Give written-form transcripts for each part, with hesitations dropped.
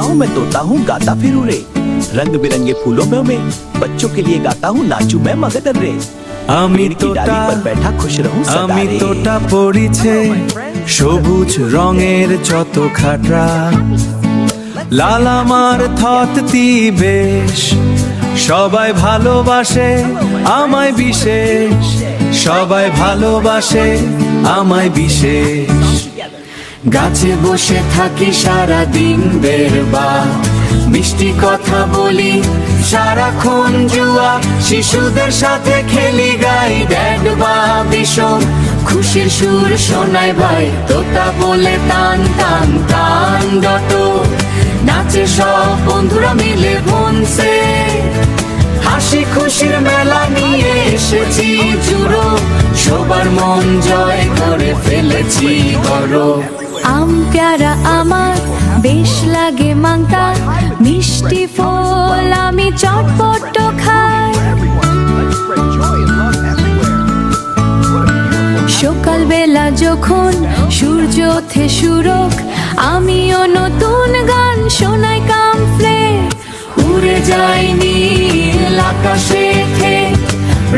हूँ मैं तोता हूँ गाता फिरूं रे, रंग बिरंगे फूलों में मैं बच्चों के लिए गाता हूँ नाचू मैं मगन रे। আমি पेड़ की डाली पर बैठा खुश रहूं सदा আমি रे। তোটা পড়িছে সবুজ রঙের যত খাটরা, লাল আমার থততি বেশ, সবাই ভালোবাসে আমায় বিশেষ, সবাই ভালোবাসে আমায় বিশেষ। গাছে বসে থাকি সারা দিন বেরবা, মিষ্টি কথা বলি সারাক্ষণ জুয়া, শিশুদের সাথে খেলি গাই ড্যাডবা বিষম, খুশির সুর শোনায় ভাই তোতা বলে টান টান টান ডট, নাচে সব বন্ধুরা মিলে বনছে, হাসি খুশির মেলা নিয়ে এসেছি জুড়ো, সবার মন জয় করে ফেলেছি গরো। আম পেয়ারা আমার বেশ লাগে মাংতা, মিষ্টি ফল আমি চটপট খাই, সকালবেলা যখন সূর্য ওঠে সুরক, আমিও নতুন গান শোনাই কামফ্লে, উড়ে যাই নীল আকাশে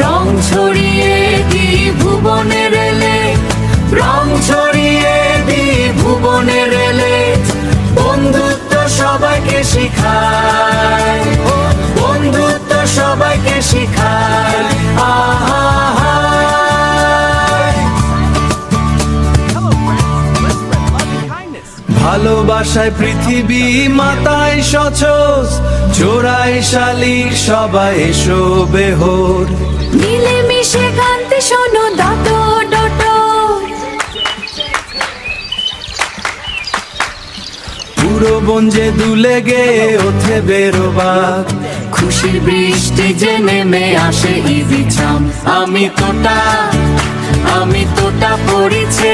রং ছড়িয়ে দি ভুবনের এলে, রং ছড়িয়ে দি ভুবনের এলে, বন্ধুত্ব সবাইকে শিখায়, বন্ধুত্ব সবাইকে শিখায়। আহা ভালোবাসায় পৃথিবী মাতায় সচোষ, জোড়ায় শালিক সবাই এসো বেহর, মিলে মিশে গানতে শোনো দাঁত ডট, পুরো বঞ্জে দুলে গে ওঠে বেরোবার, খুশির বৃষ্টি যে নেমে আসে ইবিছাম, আমি তোটা পড়িছে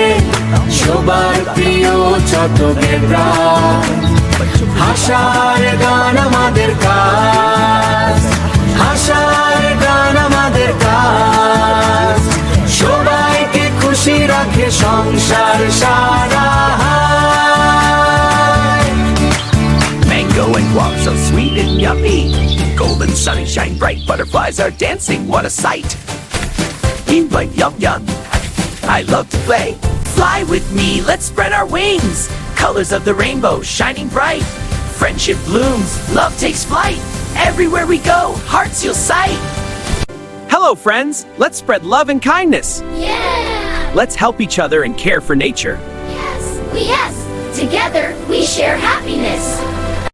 সবার প্রিয় চট্টগ্রাম, হাসার গান আমাদের কাজ, হাসার গান আমাদের কাজ, সবাইকে খুশি রাখে সংসার সারা। Mango and guac so sweet and yummy, golden sunshine bright, butterflies are dancing, what a sight. Eat like yum yum, I love to play. Fly with me, let's spread our wings, colors of the rainbow shining bright, friendship blooms, love takes flight, everywhere we go, hearts you'll sight. Hello friends, let's spread love and kindness. Yeah! Let's help each other and care for nature. Yes! Together we share happiness.